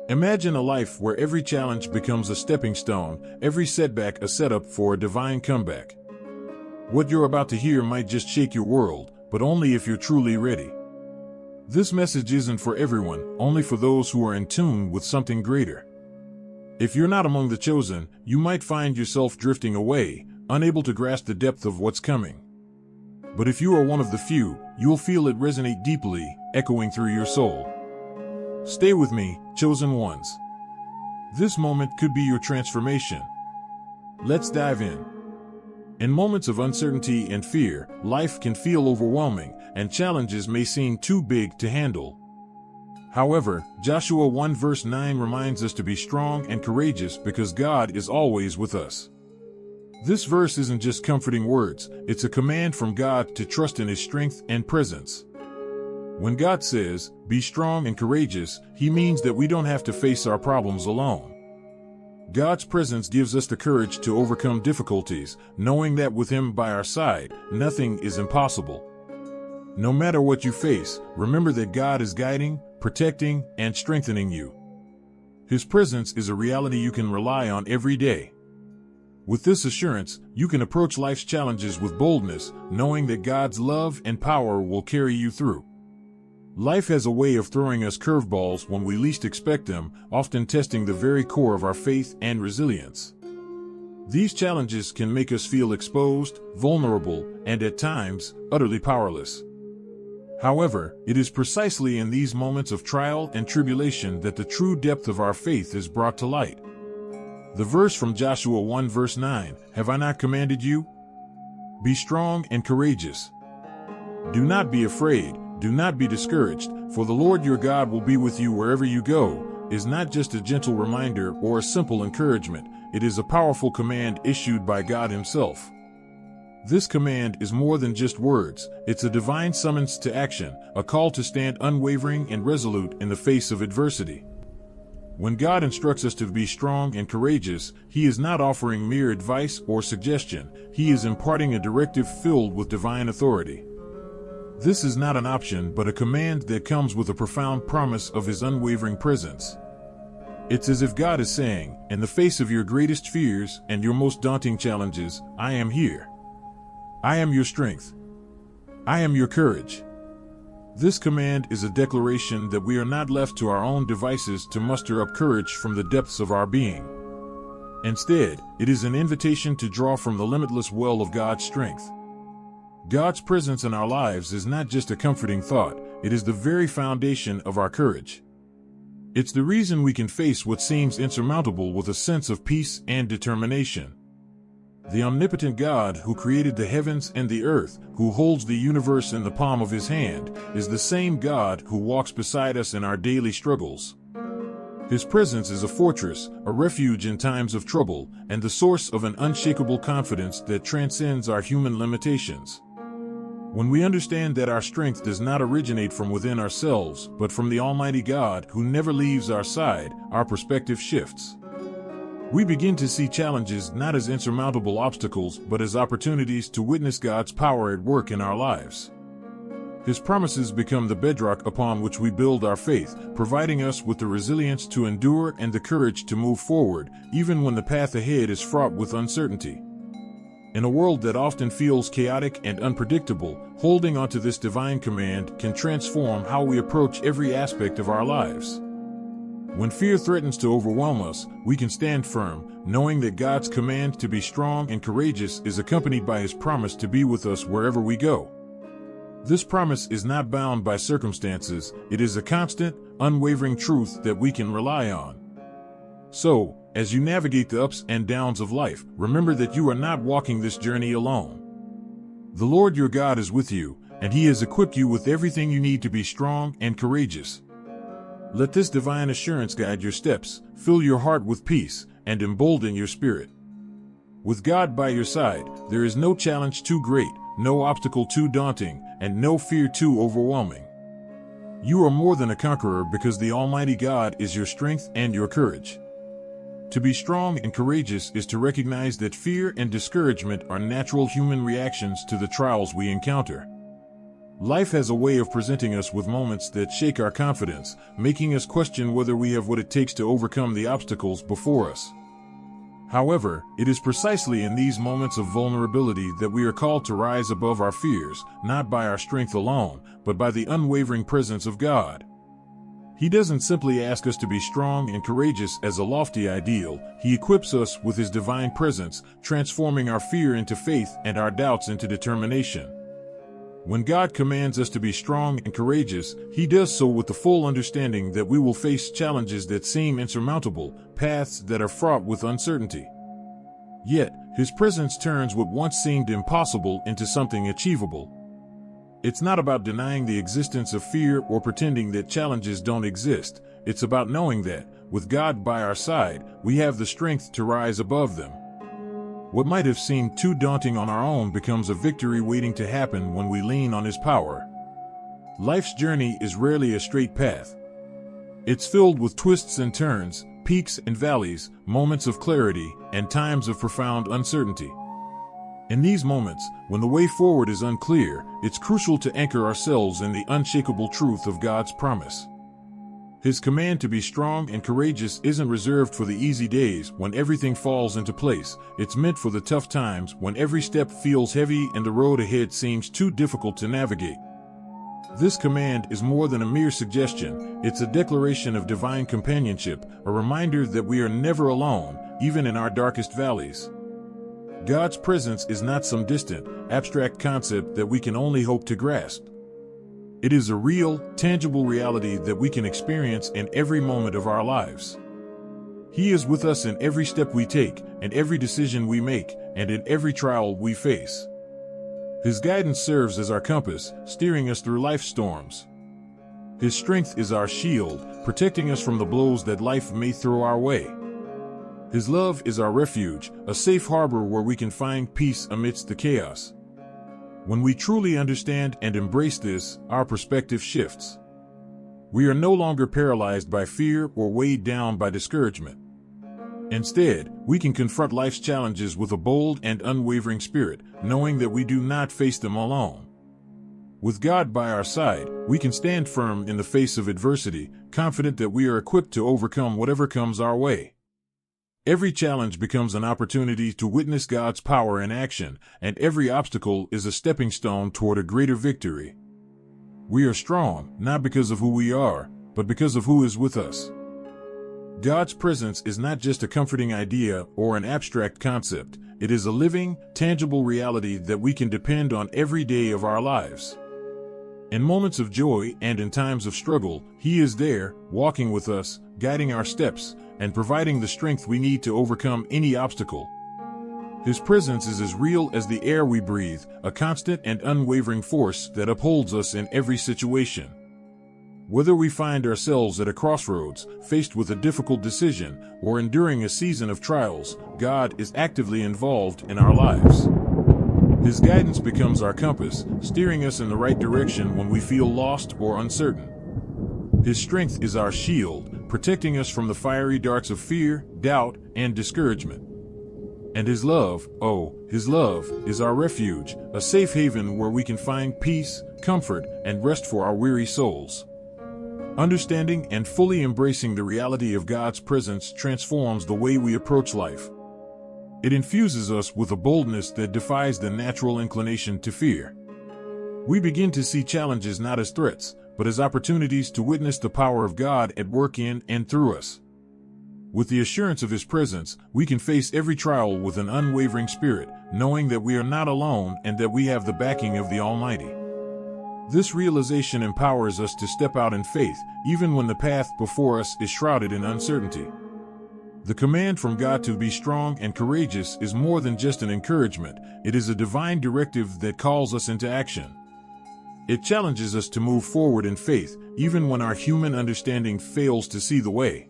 Imagine a life where every challenge becomes a stepping stone, every setback a setup for a divine comeback. What you're about to hear might just shake your world, but only if you're truly ready. This message isn't for everyone, only for those who are in tune with something greater. If you're not among the chosen, you might find yourself drifting away, unable to grasp the depth of what's coming. But if you are one of the few, you'll feel it resonate deeply, echoing through your soul. Stay with me, chosen ones. This moment could be your transformation. Let's dive in. In moments of uncertainty and fear, life can feel overwhelming, and challenges may seem too big to handle. However, Joshua 1 verse 9 reminds us to be strong and courageous because God is always with us. This verse isn't just comforting words, it's a command from God to trust in His strength and presence. When God says, "Be strong and courageous," He means that we don't have to face our problems alone. God's presence gives us the courage to overcome difficulties, knowing that with Him by our side, nothing is impossible. No matter what you face, remember that God is guiding, protecting, and strengthening you. His presence is a reality you can rely on every day. With this assurance, you can approach life's challenges with boldness, knowing that God's love and power will carry you through. Life has a way of throwing us curveballs when we least expect them, often testing the very core of our faith and resilience. These challenges can make us feel exposed, vulnerable, and at times, utterly powerless. However, it is precisely in these moments of trial and tribulation that the true depth of our faith is brought to light. The verse from Joshua 1 verse 9, "Have I not commanded you? Be strong and courageous. Do not be afraid, do not be discouraged, for the Lord your God will be with you wherever you go," is not just a gentle reminder or a simple encouragement, it is a powerful command issued by God Himself. This command is more than just words, it's a divine summons to action, a call to stand unwavering and resolute in the face of adversity. When God instructs us to be strong and courageous, He is not offering mere advice or suggestion, He is imparting a directive filled with divine authority. This is not an option but a command that comes with a profound promise of His unwavering presence. It's as if God is saying, in the face of your greatest fears and your most daunting challenges, I am here. I am your strength. I am your courage. This command is a declaration that we are not left to our own devices to muster up courage from the depths of our being. Instead, it is an invitation to draw from the limitless well of God's strength. God's presence in our lives is not just a comforting thought, it is the very foundation of our courage. It's the reason we can face what seems insurmountable with a sense of peace and determination. The omnipotent God who created the heavens and the earth, who holds the universe in the palm of His hand, is the same God who walks beside us in our daily struggles. His presence is a fortress, a refuge in times of trouble, and the source of an unshakable confidence that transcends our human limitations. When we understand that our strength does not originate from within ourselves, but from the Almighty God who never leaves our side, our perspective shifts. We begin to see challenges not as insurmountable obstacles but as opportunities to witness God's power at work in our lives. His promises become the bedrock upon which we build our faith, providing us with the resilience to endure and the courage to move forward, even when the path ahead is fraught with uncertainty. In a world that often feels chaotic and unpredictable, holding onto this divine command can transform how we approach every aspect of our lives. When fear threatens to overwhelm us, we can stand firm, knowing that God's command to be strong and courageous is accompanied by His promise to be with us wherever we go. This promise is not bound by circumstances, it is a constant, unwavering truth that we can rely on. So, as you navigate the ups and downs of life, remember that you are not walking this journey alone. The Lord your God is with you, and He has equipped you with everything you need to be strong and courageous. Let this divine assurance guide your steps, fill your heart with peace, and embolden your spirit. With God by your side, there is no challenge too great, no obstacle too daunting, and no fear too overwhelming. You are more than a conqueror because the Almighty God is your strength and your courage. To be strong and courageous is to recognize that fear and discouragement are natural human reactions to the trials we encounter. Life has a way of presenting us with moments that shake our confidence, making us question whether we have what it takes to overcome the obstacles before us. However, it is precisely in these moments of vulnerability that we are called to rise above our fears, not by our strength alone, but by the unwavering presence of God. He doesn't simply ask us to be strong and courageous as a lofty ideal. He equips us with His divine presence, transforming our fear into faith and our doubts into determination. When God commands us to be strong and courageous, He does so with the full understanding that we will face challenges that seem insurmountable, paths that are fraught with uncertainty. Yet, His presence turns what once seemed impossible into something achievable. It's not about denying the existence of fear or pretending that challenges don't exist. It's about knowing that, with God by our side, we have the strength to rise above them. What might have seemed too daunting on our own becomes a victory waiting to happen when we lean on His power. Life's journey is rarely a straight path. It's filled with twists and turns, peaks and valleys, moments of clarity, and times of profound uncertainty. In these moments, when the way forward is unclear, it's crucial to anchor ourselves in the unshakable truth of God's promise. His command to be strong and courageous isn't reserved for the easy days when everything falls into place. It's meant for the tough times when every step feels heavy and the road ahead seems too difficult to navigate. This command is more than a mere suggestion. It's a declaration of divine companionship, a reminder that we are never alone, even in our darkest valleys. God's presence is not some distant, abstract concept that we can only hope to grasp. It is a real, tangible reality that we can experience in every moment of our lives. He is with us in every step we take, in every decision we make, and in every trial we face. His guidance serves as our compass, steering us through life's storms. His strength is our shield, protecting us from the blows that life may throw our way. His love is our refuge, a safe harbor where we can find peace amidst the chaos. When we truly understand and embrace this, our perspective shifts. We are no longer paralyzed by fear or weighed down by discouragement. Instead, we can confront life's challenges with a bold and unwavering spirit, knowing that we do not face them alone. With God by our side, we can stand firm in the face of adversity, confident that we are equipped to overcome whatever comes our way. Every challenge becomes an opportunity to witness God's power in action, and every obstacle is a stepping stone toward a greater victory. We are strong, not because of who we are, but because of who is with us. God's presence is not just a comforting idea or an abstract concept. It is a living, tangible reality that we can depend on every day of our lives. In moments of joy and in times of struggle, He is there, walking with us, guiding our steps, and providing the strength we need to overcome any obstacle. His presence is as real as the air we breathe, a constant and unwavering force that upholds us in every situation. Whether we find ourselves at a crossroads, faced with a difficult decision, or enduring a season of trials, God is actively involved in our lives. His guidance becomes our compass, steering us in the right direction when we feel lost or uncertain. His strength is our shield, protecting us from the fiery darts of fear, doubt, and discouragement. And His love, His love, is our refuge, a safe haven where we can find peace, comfort, and rest for our weary souls. Understanding and fully embracing the reality of God's presence transforms the way we approach life. It infuses us with a boldness that defies the natural inclination to fear. We begin to see challenges not as threats, but as opportunities to witness the power of God at work in and through us. With the assurance of His presence, we can face every trial with an unwavering spirit, knowing that we are not alone and that we have the backing of the Almighty. This realization empowers us to step out in faith, even when the path before us is shrouded in uncertainty. The command from God to be strong and courageous is more than just an encouragement. It is a divine directive that calls us into action. It challenges us to move forward in faith, even when our human understanding fails to see the way.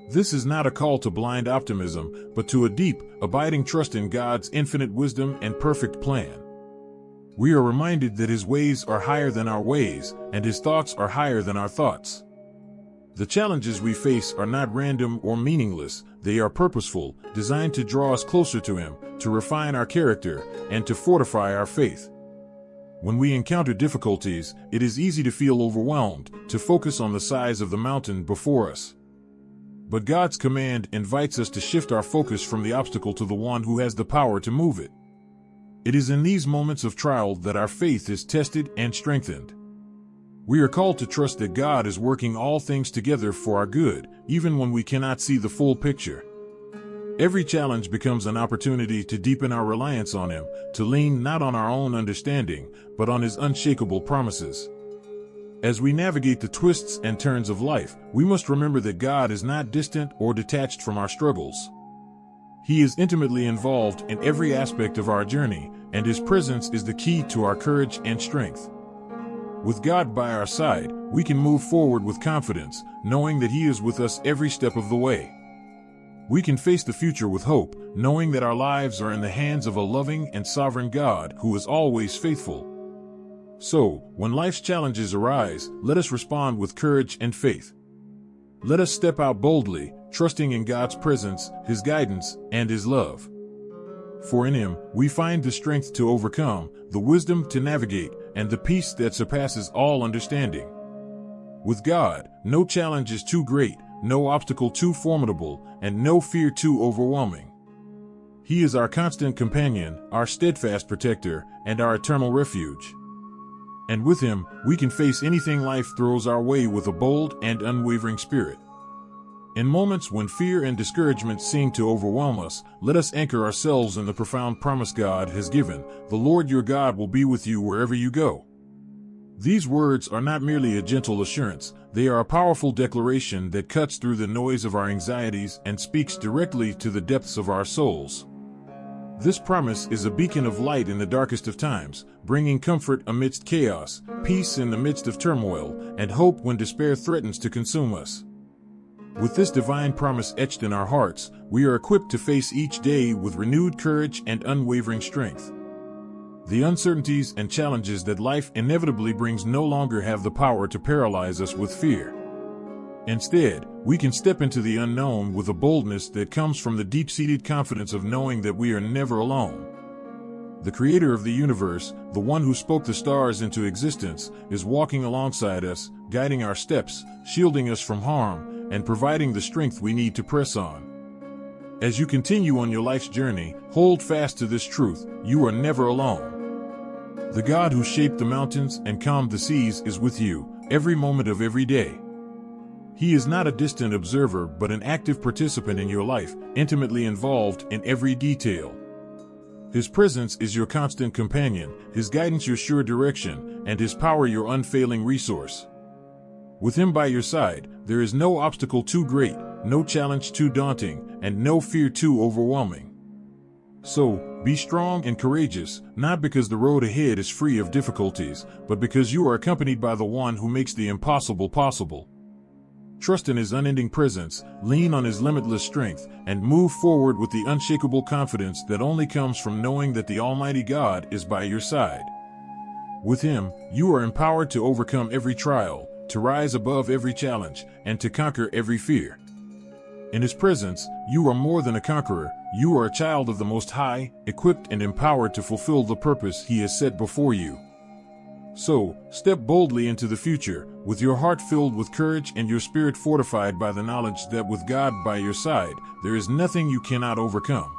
This is not a call to blind optimism, but to a deep, abiding trust in God's infinite wisdom and perfect plan. We are reminded that His ways are higher than our ways, and His thoughts are higher than our thoughts. The challenges we face are not random or meaningless. They are purposeful, designed to draw us closer to Him, to refine our character, and to fortify our faith. When we encounter difficulties, it is easy to feel overwhelmed, to focus on the size of the mountain before us. But God's command invites us to shift our focus from the obstacle to the one who has the power to move it. It is in these moments of trial that our faith is tested and strengthened. We are called to trust that God is working all things together for our good, even when we cannot see the full picture. Every challenge becomes an opportunity to deepen our reliance on Him, to lean not on our own understanding, but on His unshakable promises. As we navigate the twists and turns of life, we must remember that God is not distant or detached from our struggles. He is intimately involved in every aspect of our journey, and His presence is the key to our courage and strength. With God by our side, we can move forward with confidence, knowing that He is with us every step of the way. We can face the future with hope, knowing that our lives are in the hands of a loving and sovereign God who is always faithful. So, when life's challenges arise, let us respond with courage and faith. Let us step out boldly, trusting in God's presence, His guidance, and His love. For in Him, we find the strength to overcome, the wisdom to navigate, and the peace that surpasses all understanding. With God, no challenge is too great, no obstacle too formidable, and no fear too overwhelming. He is our constant companion, our steadfast protector, and our eternal refuge. And with Him, we can face anything life throws our way with a bold and unwavering spirit. In moments when fear and discouragement seem to overwhelm us, let us anchor ourselves in the profound promise God has given: the Lord your God will be with you wherever you go. These words are not merely a gentle assurance, they are a powerful declaration that cuts through the noise of our anxieties and speaks directly to the depths of our souls. This promise is a beacon of light in the darkest of times, bringing comfort amidst chaos, peace in the midst of turmoil, and hope when despair threatens to consume us. With this divine promise etched in our hearts, we are equipped to face each day with renewed courage and unwavering strength. The uncertainties and challenges that life inevitably brings no longer have the power to paralyze us with fear. Instead, we can step into the unknown with a boldness that comes from the deep-seated confidence of knowing that we are never alone. The Creator of the universe, the one who spoke the stars into existence, is walking alongside us, guiding our steps, shielding us from harm, and providing the strength we need to press on. As you continue on your life's journey, hold fast to this truth: you are never alone. The God who shaped the mountains and calmed the seas is with you, every moment of every day. He is not a distant observer but an active participant in your life, intimately involved in every detail. His presence is your constant companion, His guidance your sure direction, and His power your unfailing resource. With Him by your side, there is no obstacle too great, no challenge too daunting, and no fear too overwhelming. So, be strong and courageous, not because the road ahead is free of difficulties, but because you are accompanied by the one who makes the impossible possible. Trust in His unending presence, lean on His limitless strength, and move forward with the unshakable confidence that only comes from knowing that the Almighty God is by your side. With Him, you are empowered to overcome every trial, to rise above every challenge, and to conquer every fear. In His presence, you are more than a conqueror, you are a child of the Most High, equipped and empowered to fulfill the purpose He has set before you. So, step boldly into the future, with your heart filled with courage and your spirit fortified by the knowledge that with God by your side, there is nothing you cannot overcome.